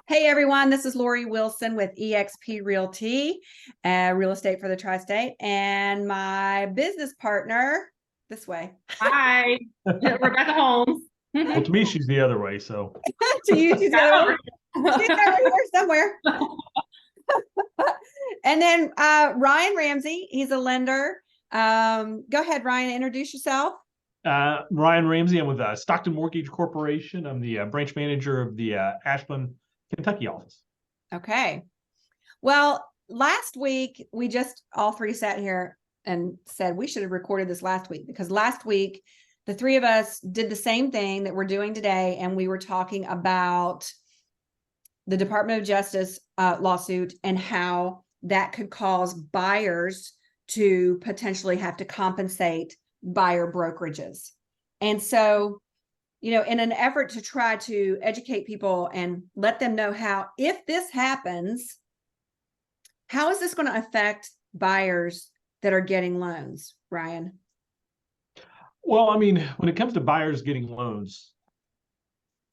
Hey everyone, this is Lorre Wilson with eXp Realty, real estate for the tri-state, and my business partner this way. Hi, Rebecca Holmes. Well, to me, she's the other way. So To you, she's the other one. She's over here somewhere. And then Ryan Ramsey, he's a lender. Go ahead, Ryan, introduce yourself. Ryan Ramsey, I'm with Stockton Mortgage Corporation. I'm the branch manager of the Ashland, Kentucky office. Okay. Well, last week, we just all three sat here and said we should have recorded this last week, because last week, the three of us did the same thing that we're doing today. And we were talking about the Department of Justice lawsuit and how that could cause buyers to potentially have to compensate buyer brokerages. And so, you know, in an effort to try to educate people and let them know how, if this happens, how is this going to affect buyers that are getting loans, Ryan? Well, I mean, when it comes to buyers getting loans,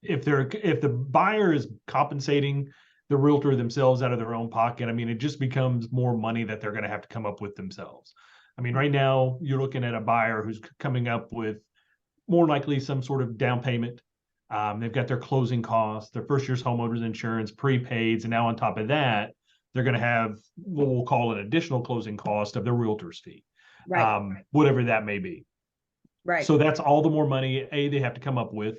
if the buyer is compensating the realtor themselves out of their own pocket, I mean, it just becomes more money that they're going to have to come up with themselves. I mean, right now you're looking at a buyer who's coming up with more likely some sort of down payment. They've got their closing costs, their first year's homeowners insurance, prepaids, and now on top of that, they're going to have what we'll call an additional closing cost of their realtor's fee, Right. whatever that may be. Right. So that's all the more money they have to come up with.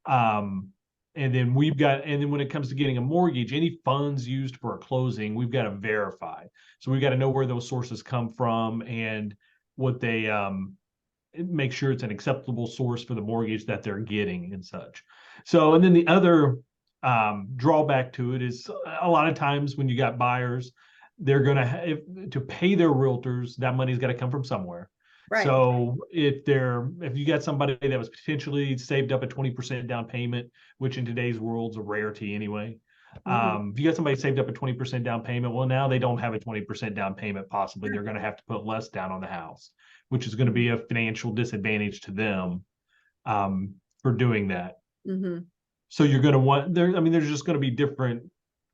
And then when it comes to getting a mortgage, any funds used for a closing, we've got to verify. So we've got to know where those sources come from and what they make sure it's an acceptable source for the mortgage that they're getting and such. So, and then the other drawback to it is a lot of times when you got buyers, they're going to pay their realtors, that money's got to come from somewhere. Right. So if you got somebody that was potentially saved up a 20% down payment, which in today's world's a rarity anyway. If you got somebody saved up a 20% down payment, well, now they don't have a 20% down payment. Possibly they're going to have to put less down on the house, which is going to be a financial disadvantage to them for doing that. So you're going to want there. I mean, there's just going to be different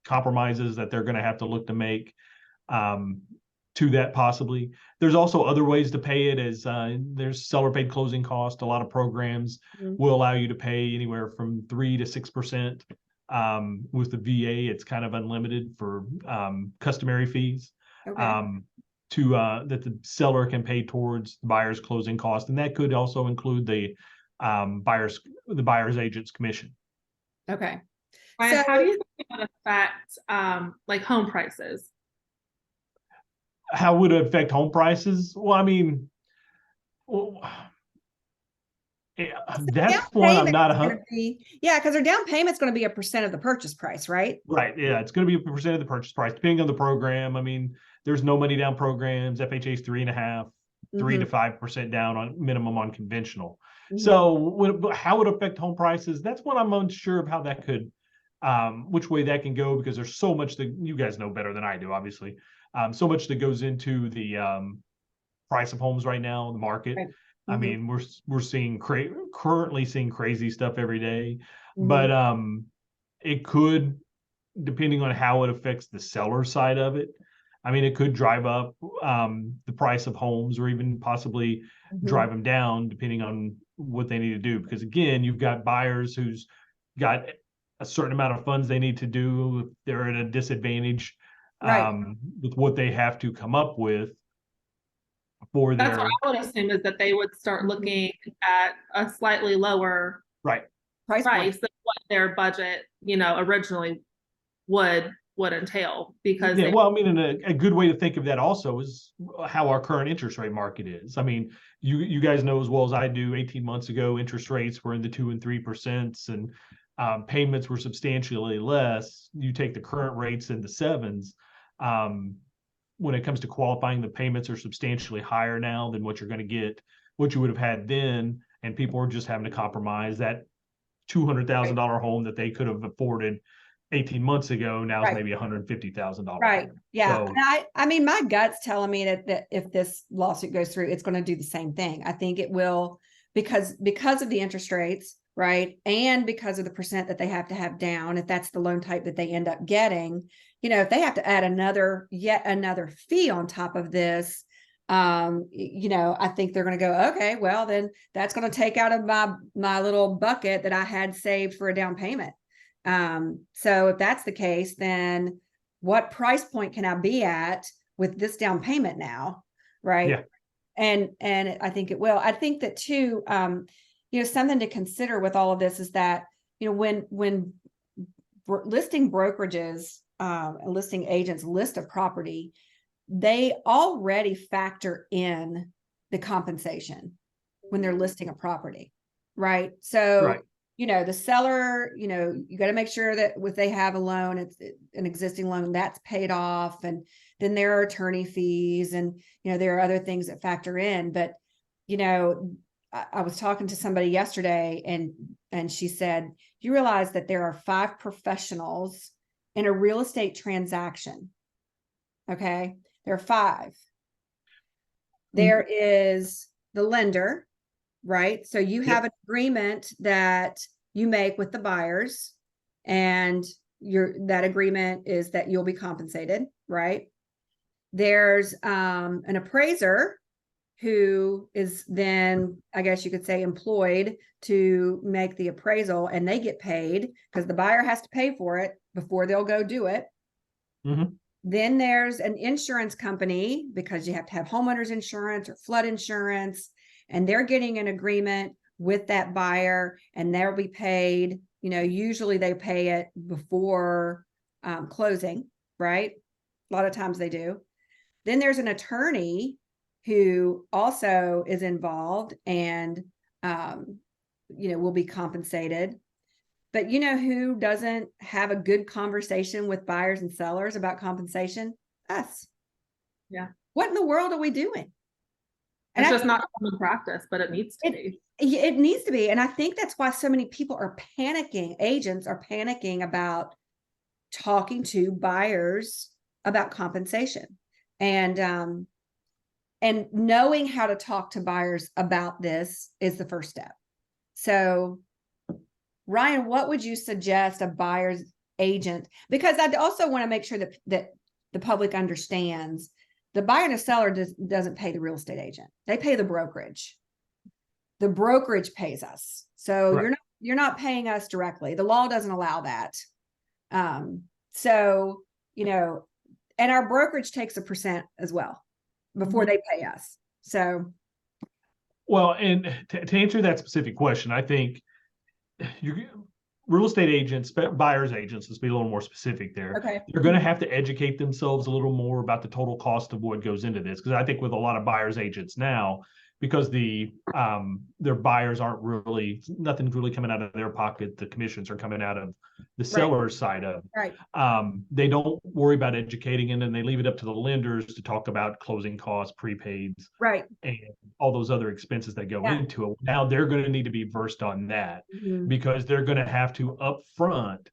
compromises that they're going to have to look to make to that possibly. There's also other ways to pay it, as there's seller paid closing cost. A lot of programs will allow you to pay anywhere from 3 to 6%. With the VA, it's kind of unlimited for customary fees. Okay. That the seller can pay towards the buyer's closing cost, and that could also include the buyer's agent's commission. Okay. So how do you think it would affect like home prices? How would it affect home prices? Well, I mean, that's one I'm not 100. Yeah, because their down payment's going to be a percent of the purchase price, right? Right. Yeah, it's going to be a percent of the purchase price, depending on the program. I mean, there's no money down programs. FHA's 3.5%, 3 to 5% down on minimum on conventional. So how it affect home prices? That's what I'm unsure of how that could, which way that can go, because there's so much that you guys know better than I do, obviously. So much that goes into the price of homes right now in the market. Right. I mean, we're currently seeing crazy stuff every day, but it could, depending on how it affects the seller side of it. I mean, it could drive up the price of homes, or even possibly drive them down, depending on what they need to do. Because again, you've got buyers who's got a certain amount of funds they need to do. They're at a disadvantage with what they have to come up with. That's what I would assume, is that they would start looking at a slightly lower price than what their budget, originally would entail. Because well, I mean, and a good way to think of that also is how our current interest rate market is. I mean, you guys know as well as I do, 18 months ago, interest rates were in the 2 and 3%, and payments were substantially less. You take the current rates in the 7s. When it comes to qualifying, the payments are substantially higher now than what you're going to get, what you would have had then. And people are just having to compromise. That $200,000 home that they could have afforded 18 months ago now is maybe $150,000. Right. home. Yeah. So, I mean, my gut's telling me that if this lawsuit goes through, it's going to do the same thing. I think it will because of the interest rates, right? And because of the percent that they have to have down, if that's the loan type that they end up getting, if they have to add yet another fee on top of this, I think they're going to go, okay, well, then that's going to take out of my little bucket that I had saved for a down payment. So if that's the case, then what price point can I be at with this down payment now? Right. Yeah. And I think it will. I think that too, something to consider with all of this is that, when listing brokerages, listing agents list a property, they already factor in the compensation when they're listing a property, right? So, Right. The seller, you got to make sure that if they have a loan, it's an existing loan that's paid off, and then there are attorney fees, and there are other things that factor in. But I was talking to somebody yesterday, and she said, you realize that there are 5 professionals in a real estate transaction. Okay. There are 5. There is the lender, right? So you have an agreement that you make with the buyers, and that agreement is that you'll be compensated, right? There's an appraiser who is then, I guess you could say, employed to make the appraisal, and they get paid because the buyer has to pay for it before they'll go do it. Mm-hmm. Then there's an insurance company, because you have to have homeowners insurance or flood insurance, and they're getting an agreement with that buyer, and they'll be paid. Usually they pay it before closing, right? A lot of times they do. Then there's an attorney who also is involved and, will be compensated. But who doesn't have a good conversation with buyers and sellers about compensation? Us. Yeah. What in the world are we doing? And it's just not common practice, but it needs to be. It needs to be. And I think that's why so many people are panicking. Agents are panicking about talking to buyers about compensation. And knowing how to talk to buyers about this is the first step. So, Ryan, what would you suggest a buyer's agent? Because I also want to make sure that the public understands the buyer and the seller doesn't pay the real estate agent. They pay the brokerage. The brokerage pays us. So right. You're not paying us directly. The law doesn't allow that. So, and our brokerage takes a percent as well before they pay us. So. Well, and to answer that specific question, I think real estate agents, buyer's agents, let's be a little more specific there. Okay. They're going to have to educate themselves a little more about the total cost of what goes into this. Because I think with a lot of buyer's agents now, because their buyers aren't really, nothing's really coming out of their pocket. The commissions are coming out of the seller's side of it. Right. They don't worry about educating, and then they leave it up to the lenders to talk about closing costs, prepaids, right, and all those other expenses that go into it. Now they're going to need to be versed on that because they're going to have to upfront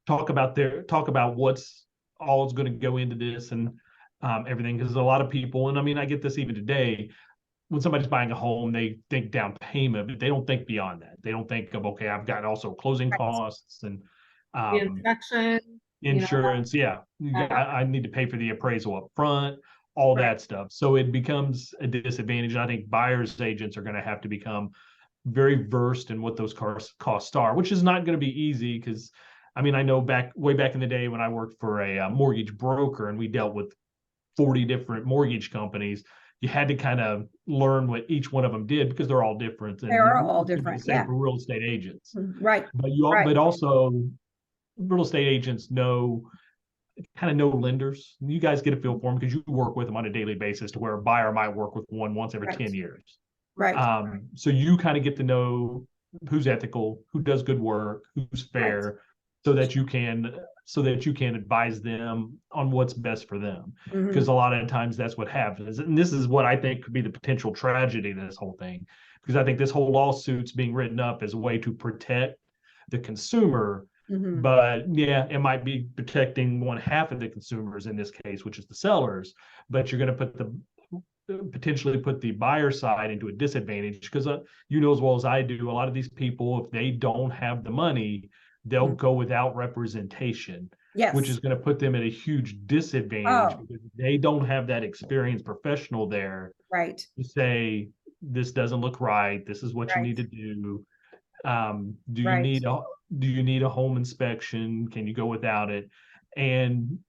talk about what's all is going to go into this and everything, because a lot of people, and I mean, I get this even today, when somebody's buying a home, they think down payment, but they don't think beyond that. They don't think of, okay, I've got also closing costs and the inspection, insurance. I need to pay for the appraisal up front, all that stuff. So it becomes a disadvantage. I think buyer's agents are going to have to become very versed in what those costs are, which is not going to be easy because, I mean, I know way back in the day when I worked for a mortgage broker and we dealt with 40 different mortgage companies, you had to kind of learn what each one of them did because they're all different. They are all different. Same for real estate agents. Right. But also real estate agents know lenders. You guys get a feel for them because you work with them on a daily basis, to where a buyer might work with one once every 10 years. Right. So you kind of get to know who's ethical, who does good work, who's fair, so that you can advise them on what's best for them. Because a lot of times that's what happens. And this is what I think could be the potential tragedy of this whole thing. Because I think this whole lawsuit's being written up as a way to protect the consumer. But it might be protecting one half of the consumers in this case, which is the sellers. But you're going to put potentially put the buyer side into a disadvantage because you know as well as I do, a lot of these people, if they don't have the money, they'll go without representation, which is going to put them at a huge disadvantage because they don't have that experienced professional there to say, this doesn't look right. This is what you need to do. Do you need a home inspection? Can you go without it? And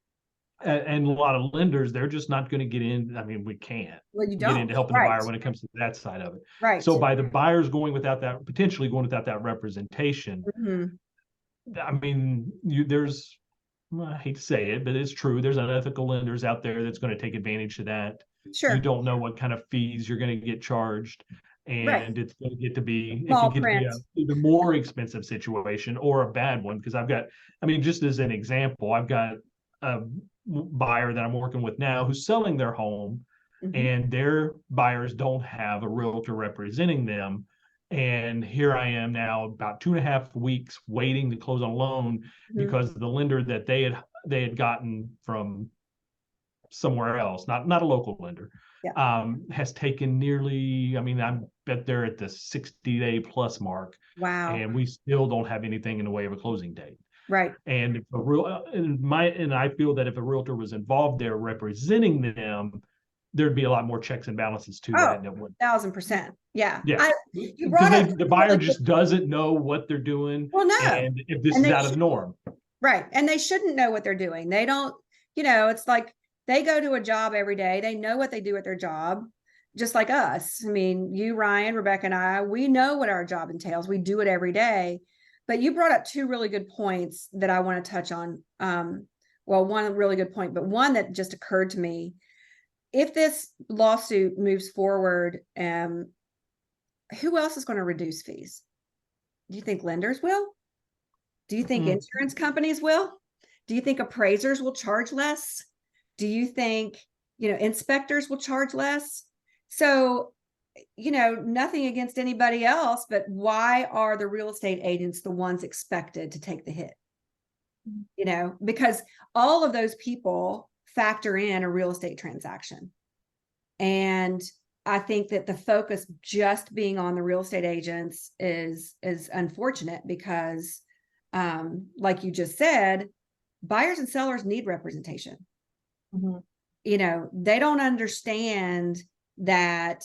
a lot of lenders, they're just not going to get in. I mean, we can't get into helping the buyer when it comes to that side of it. So by the buyers going without that, potentially going without that representation, I mean, there's, I hate to say it, but it's true. There's unethical lenders out there that's going to take advantage of that. You don't know what kind of fees you're going to get charged. And it's going to get to be, it can get to be a either more expensive situation or a bad one. Because I've got, I mean, just as an example, I've got a buyer that I'm working with now who's selling their home and their buyers don't have a realtor representing them. And here I am now about 2.5 weeks waiting to close on a loan because the lender that they had gotten from somewhere else, not a local lender, has taken nearly, I mean, I bet they're at the 60-day plus mark. Wow. And we still don't have anything in the way of a closing date. And if I feel that if a realtor was involved there representing them, there'd be a lot more checks and balances to that. 1,000%. Yeah. Because the buyer just doesn't know what they're doing. Well, no. And if this is out of the norm. And they shouldn't know what they're doing. They don't, it's like they go to a job every day. They know what they do at their job, just like us. I mean, you, Ryan, Rebecca, and I, we know what our job entails. We do it every day. But you brought up two really good points that I want to touch on. Well, one really good point, but one that just occurred to me. If this lawsuit moves forward, who else is going to reduce fees? Do you think lenders will? Do you think insurance companies will? Do you think appraisers will charge less? Do you think, inspectors will charge less? So, nothing against anybody else, but why are the real estate agents the ones expected to take the hit? Because all of those people factor in a real estate transaction. And I think that the focus just being on the real estate agents is unfortunate because, like you just said, buyers and sellers need representation. They don't understand that.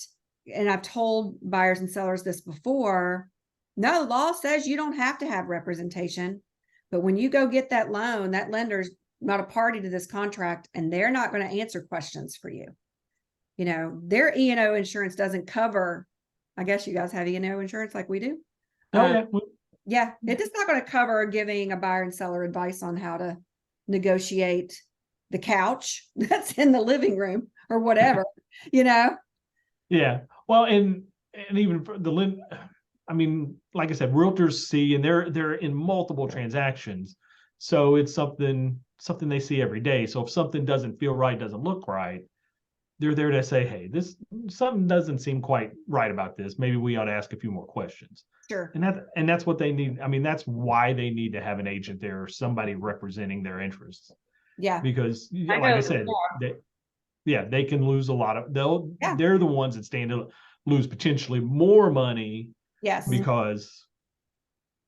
And I've told buyers and sellers this before. No, the law says you don't have to have representation. But when you go get that loan, that lender's not a party to this contract, and they're not going to answer questions for you. Their E&O insurance doesn't cover. I guess you guys have E&O insurance like we do. Yeah, it is not going to cover giving a buyer and seller advice on how to negotiate the couch that's in the living room or whatever. Yeah. Well, and even for I mean, like I said, realtors see, and they're in multiple transactions. So it's something they see every day. So if something doesn't feel right, doesn't look right, they're there to say, hey, something doesn't seem quite right about this. Maybe we ought to ask a few more questions. Sure. And that's what they need. I mean, that's why they need to have an agent there, somebody representing their interests. Yeah. Because like I said, they can lose a lot of, they're the ones that stand to lose potentially more money. Yes. Because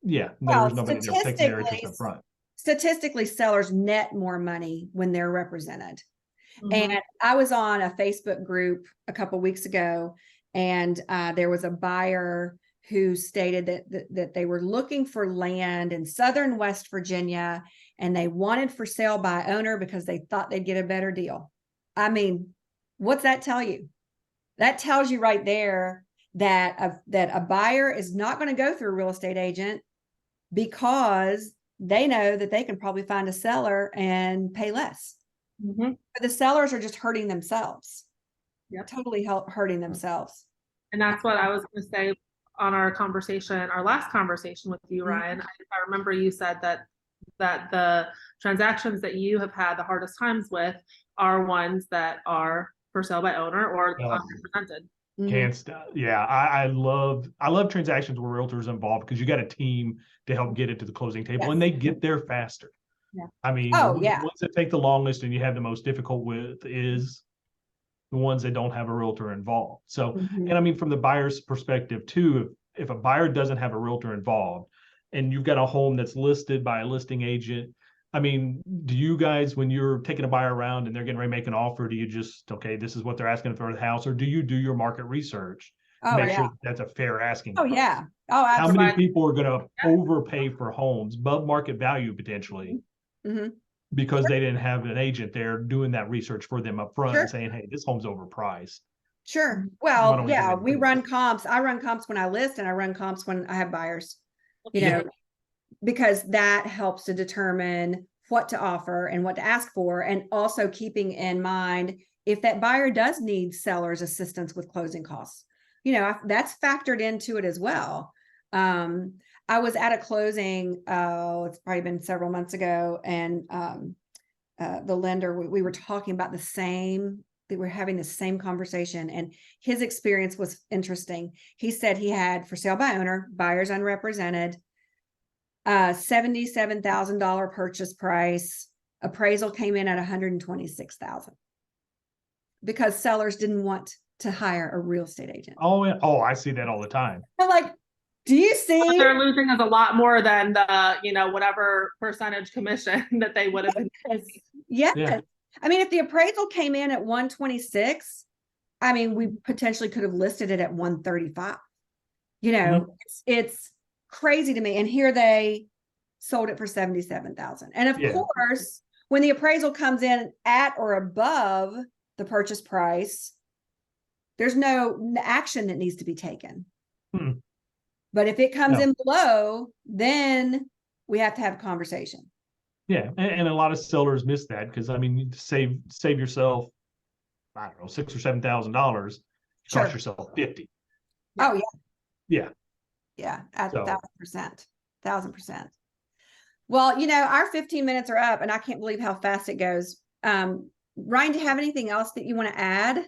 there's nobody there taking their interest up front. Statistically, sellers net more money when they're represented. And I was on a Facebook group a couple of weeks ago, and there was a buyer who stated that they were looking for land in southern West Virginia, and they wanted for sale by owner because they thought they'd get a better deal. I mean, what's that tell you? That tells you right there that a buyer is not going to go through a real estate agent because they know that they can probably find a seller and pay less. But the sellers are just hurting themselves. Totally hurting themselves. And that's what I was going to say on our last conversation with you, Ryan. I remember you said that the transactions that you have had the hardest times with are ones that are for sale by owner or unrepresented. Can't stop. Yeah, I love transactions where realtors are involved because you got a team to help get it to the closing table, and they get there faster. I mean, the ones that take the longest and you have the most difficult with is the ones that don't have a realtor involved. So, Mhm. and I mean, from the buyer's perspective too, if a buyer doesn't have a realtor involved and you've got a home that's listed by a listing agent, I mean, do you guys, when you're taking a buyer around and they're getting ready to make an offer, do you just, okay, this is what they're asking for the house, or do you do your market research to Oh, make yeah. sure that's a fair asking Oh, price? yeah. Oh, How absolutely. many people are going to overpay for homes above market value potentially Mhm. because they didn't have an agent there doing that research for them up front Sure. and saying, hey, this home's overpriced. Sure. Why Well, don't we yeah, go ahead and we do run this? comps. I run comps when I list, and I run comps when I have buyers, you Yeah. know, because that helps to determine what to offer and what to ask for. And also keeping in mind, if that buyer does need seller's assistance with closing costs, that's factored into it as well. I was at a closing, it's probably been several months ago, and the lender, we were talking about they were having the same conversation, and his experience was interesting. He said he had for sale by owner, buyers unrepresented, $77,000 purchase price. Appraisal came in at $126,000 because sellers didn't want to hire a real estate agent. Oh, yeah. Oh, I see that all the time. I'm like, do you see? What they're losing is a lot more than the, whatever percentage commission that they would have been. Yes. Yeah. I mean, if the appraisal came in at 126, I mean, we potentially could have listed it at 135. It's crazy to me. And here they sold it for 77,000. And of course, when the appraisal comes in at or above the purchase price, there's no action that needs to be taken. But if it comes in below, then we have to have a conversation. Yeah, and a lot of sellers miss that because I mean, you save yourself, I don't know, $6,000 or $7,000, Sure. cost yourself 50. Oh yeah, Yeah, yeah, at So- 1,000%. Well, our 15 minutes are up, and I can't believe how fast it goes. Ryan, do you have anything else that you want to add?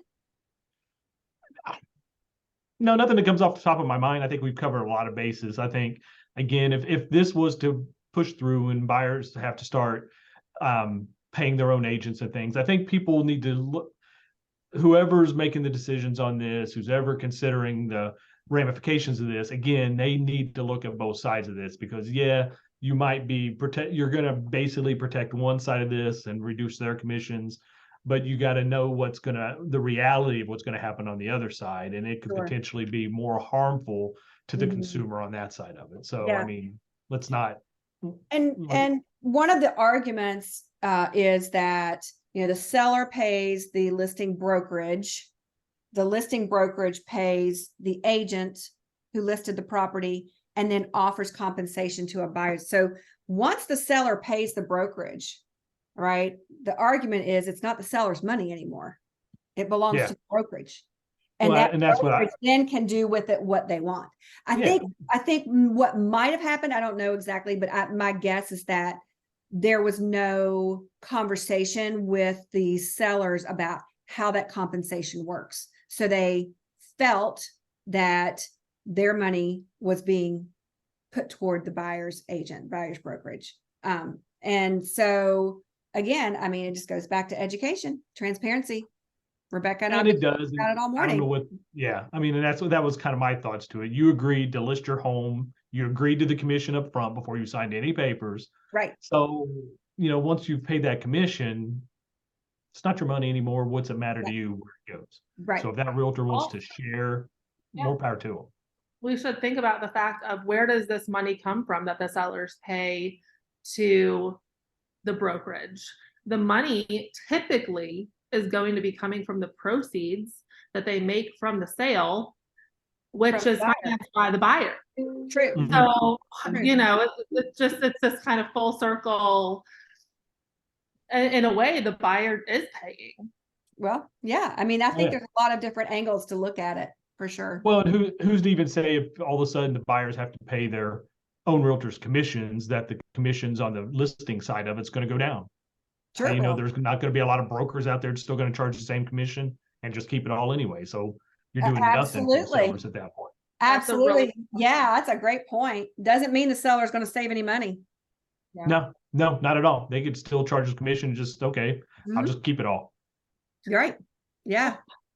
no, nothing that comes off the top of my mind. I think we've covered a lot of bases. I think again, if this was to push through and buyers have to start paying their own agents and things, I think people need to look. Whoever's making the decisions on this, who's ever considering the ramifications of this, again, they need to look at both sides of this because you might be you're going to basically protect one side of this and reduce their commissions, but you got to know the reality of what's going to happen on the other side, and it could potentially be more harmful to the consumer on that side of it. So I mean, let's not. And one of the arguments is that the seller pays the listing brokerage. The listing brokerage pays the agent who listed the property and then offers compensation to a buyer. So once the seller pays the brokerage, right, the argument is it's not the seller's money anymore. It belongs to the brokerage. And that's what I then can do with it what they want. I think what might have happened, I don't know exactly, but my guess is that there was no conversation with the sellers about how that compensation works. So they felt that their money was being put toward the buyer's brokerage. And so again, I mean, it just goes back to education, transparency. Rebecca and it does about it all morning. I don't know I mean, and that was kind of my thoughts to it. You agreed to list your home. You agreed to the commission up front before you signed any papers. Right. So, once you've paid that commission, it's not your money anymore. What's it matter to you where it goes? Right. So if that realtor wants to share, more power to them. We should think about the fact of where does this money come from that the sellers pay to the brokerage? The money typically is going to be coming from the proceeds that they make from the sale, which is financed by the buyer. True. So, it's this kind of full circle. In a way, the buyer is paying. Well, yeah. I mean, I think there's a lot of different angles to look at it for sure. Well, and who's to even say if all of a sudden the buyers have to pay their own realtors commissions, that the commissions on the listing side of it's going to go down? Sure. There's not going to be a lot of brokers out there still going to charge the same commission and just keep it all anyway. So you're doing nothing for the sellers at that point. Absolutely. Yeah, that's a great point. Doesn't mean the seller is going to save any money. Yeah. No, not at all. They could still charge a commission. Just I'll just keep it all. You're right. Yeah.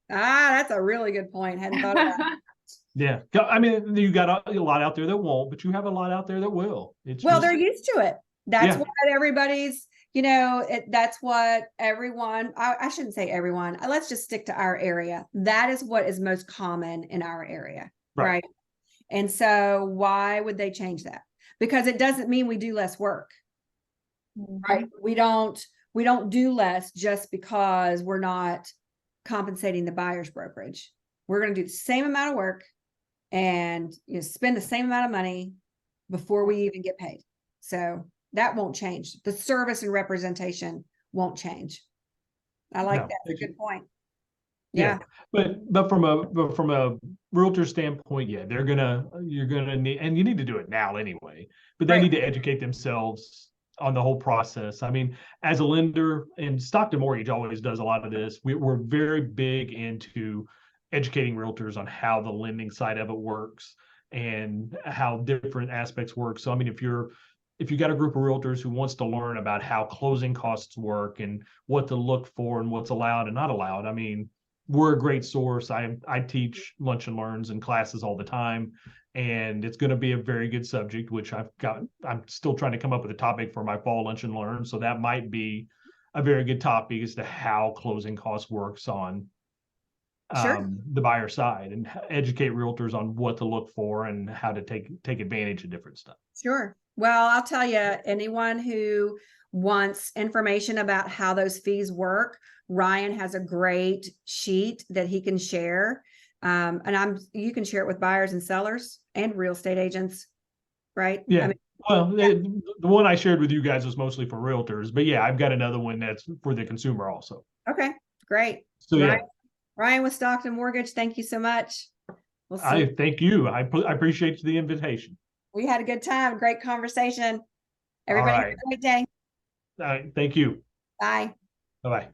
That's a really good point. Hadn't thought of that. Yeah. I mean, you got a lot out there that won't, but you have a lot out there that will. It's Well, just, they're used to it. That's Yeah. what everybody's, that's what everyone, I shouldn't say everyone. Let's just stick to our area. That is what is most common in our area. Right. And so why would they change that? Because it doesn't mean we do less work. Right. We don't do less just because we're not compensating the buyer's brokerage. We're going to do the same amount of work and spend the same amount of money before we even get paid. So that won't change. The service and representation won't chanch. I like that. That's a good point. Yeah. But from a realtor standpoint, yeah, you're gonna need, and you need to do it now anyway, but they need to educate themselves on the whole process. I mean, as a lender, and Stockton Mortgage always does a lot of this, we're very big into educating realtors on how the lending side of it works and how different aspects work. So, I mean, if you got a group of realtors who wants to learn about how closing costs work and what to look for and what's allowed and not allowed, I mean, we're a great source. I teach lunch and learns and classes all the time, and it's going to be a very good subject, which I'm still trying to come up with a topic for my fall lunch and learn. So that might be a very good topic as to how closing costs works on the buyer side, and educate realtors on what to look for and how to take advantage of different stuff. Sure. Well, I'll tell you, anyone who wants information about how those fees work, Ryan has a great sheet that he can share. And you can share it with buyers and sellers and real estate agents, right? Yeah. I mean, well, the one I shared with you guys was mostly for realtors, but yeah, I've got another one that's for the consumer also. Okay, great. So Ryan with Stockton Mortgage, thank you so much. We'll see. Thank you. I appreciate the invitation. We had a good time. Great conversation. Everybody have a great day. All right. Thank you. Bye. Bye-bye.